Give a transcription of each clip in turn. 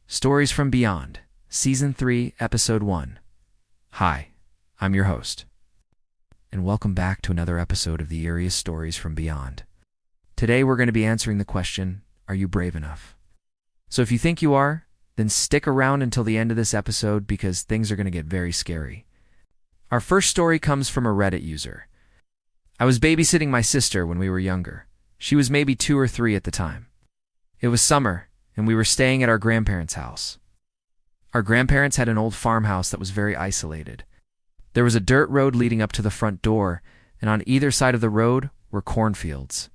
Stories from Beyond, Season 3, Episode 1. Hi, I'm your host, and welcome back to another episode of the eeriest stories from beyond. Today we're going to be answering the question, are you brave enough? So if you think you are, then stick around until the end of this episode because things are going to get very scary. Our first story comes from a Reddit user. I was babysitting my sister when we were younger. She was maybe 2 or 3 at the time. It was summer, and we were staying at our grandparents' house. Our grandparents had an old farmhouse that was very isolated. There was a dirt road leading up to the front door, and on either side of the road were cornfields.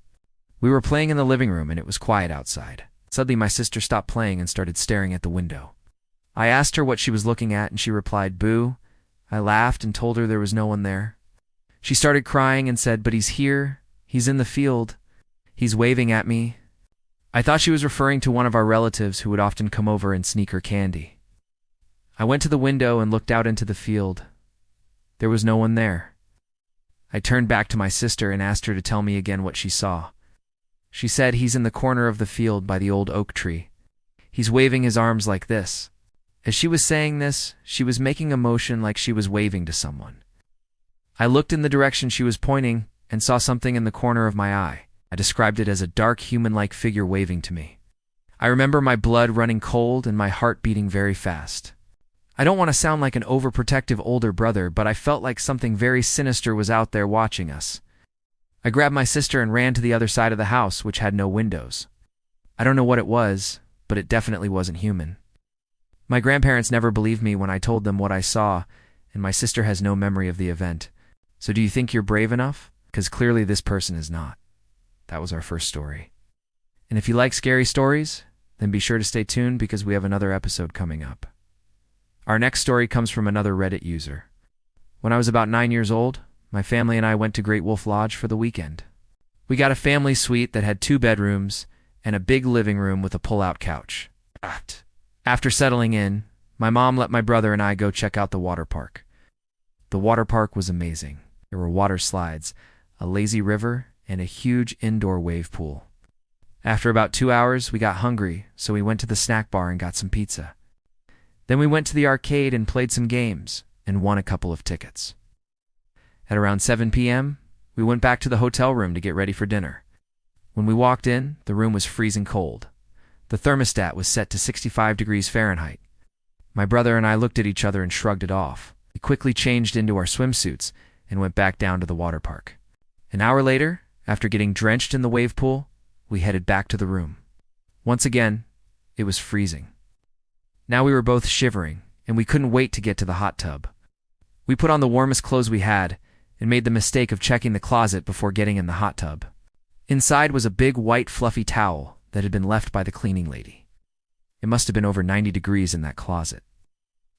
We were playing in the living room, and it was quiet outside. Suddenly, my sister stopped playing and started staring at the window. I asked her what she was looking at, and she replied, "Boo." I laughed and told her there was no one there. She started crying and said, "But he's here. He's in the field. He's waving at me." I thought she was referring to one of our relatives who would often come over and sneak her candy. I went to the window and looked out into the field. There was no one there. I turned back to my sister and asked her to tell me again what she saw. She said, "He's in the corner of the field by the old oak tree. He's waving his arms like this." As she was saying this, she was making a motion like she was waving to someone. I looked in the direction she was pointing and saw something in the corner of my eye. I described it as a dark human-like figure waving to me. I remember my blood running cold and my heart beating very fast. I don't want to sound like an overprotective older brother, but I felt like something very sinister was out there watching us. I grabbed my sister and ran to the other side of the house, which had no windows. I don't know what it was, but it definitely wasn't human. My grandparents never believed me when I told them what I saw, and my sister has no memory of the event. So do you think you're brave enough? Because clearly this person is not. That was our first story. And if you like scary stories, then be sure to stay tuned because we have another episode coming up. Our next story comes from another Reddit user. When I was about 9 years old, my family and I went to Great Wolf Lodge for the weekend. We got a family suite that had 2 bedrooms and a big living room with a pull-out couch. After settling in, my mom let my brother and I go check out the water park. The water park was amazing. There were water slides, a lazy river, and a huge indoor wave pool. After about 2 hours, we got hungry, so we went to the snack bar and got some pizza. Then we went to the arcade and played some games and won a couple of tickets. At around 7 p.m., we went back to the hotel room to get ready for dinner. When we walked in, the room was freezing cold. The thermostat was set to 65 degrees Fahrenheit. My brother and I looked at each other and shrugged it off. We quickly changed into our swimsuits and went back down to the water park. An hour later, after getting drenched in the wave pool, we headed back to the room. Once again, it was freezing. Now we were both shivering, and we couldn't wait to get to the hot tub. We put on the warmest clothes we had and made the mistake of checking the closet before getting in the hot tub. Inside was a big white fluffy towel that had been left by the cleaning lady. It must have been over 90 degrees in that closet.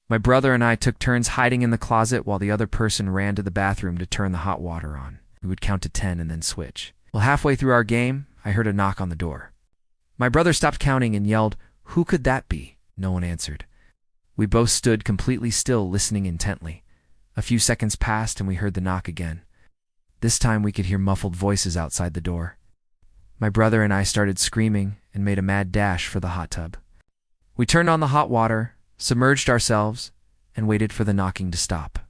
My brother and I took turns hiding in the closet while the other person ran to the bathroom to turn the hot water on. We would count to 10 and then switch. Well, halfway through our game, I heard a knock on the door. My brother stopped counting and yelled, "Who could that be?" No one answered. We both stood completely still, listening intently. A few seconds passed and we heard the knock again. This time we could hear muffled voices outside the door. My brother and I started screaming and made a mad dash for the hot tub. We turned on the hot water, submerged ourselves, and waited for the knocking to stop.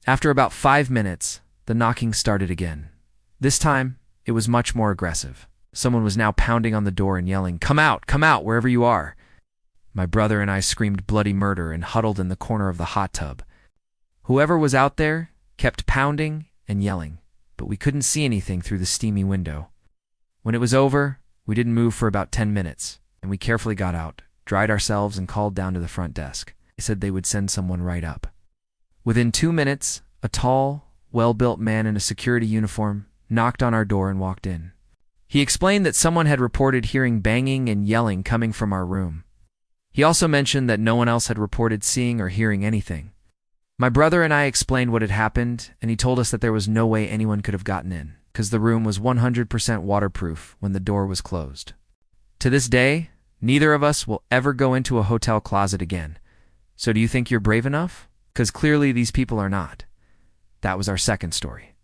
After about 5 minutes, the knocking started again. This time, it was much more aggressive. Someone was now pounding on the door and yelling, come out, wherever you are." My brother and I screamed bloody murder and huddled in the corner of the hot tub. Whoever was out there kept pounding and yelling, but we couldn't see anything through the steamy window. When it was over, we didn't move for about 10 minutes, and we carefully got out, dried ourselves, and called down to the front desk. They said they would send someone right up. Within 2 minutes, a tall, well-built man in a security uniform knocked on our door and walked in. He explained that someone had reported hearing banging and yelling coming from our room. He also mentioned that no one else had reported seeing or hearing anything. My brother and I explained what had happened, and he told us that there was no way anyone could have gotten in, because the room was 100% waterproof when the door was closed. To this day, neither of us will ever go into a hotel closet again. So do you think you're brave enough? Because clearly these people are not. That was our second story.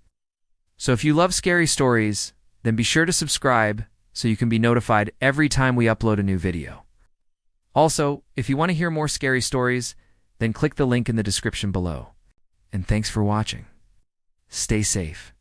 So if you love scary stories, then be sure to subscribe so you can be notified every time we upload a new video. Also, if you want to hear more scary stories, then click the link in the description below. And thanks for watching. Stay safe.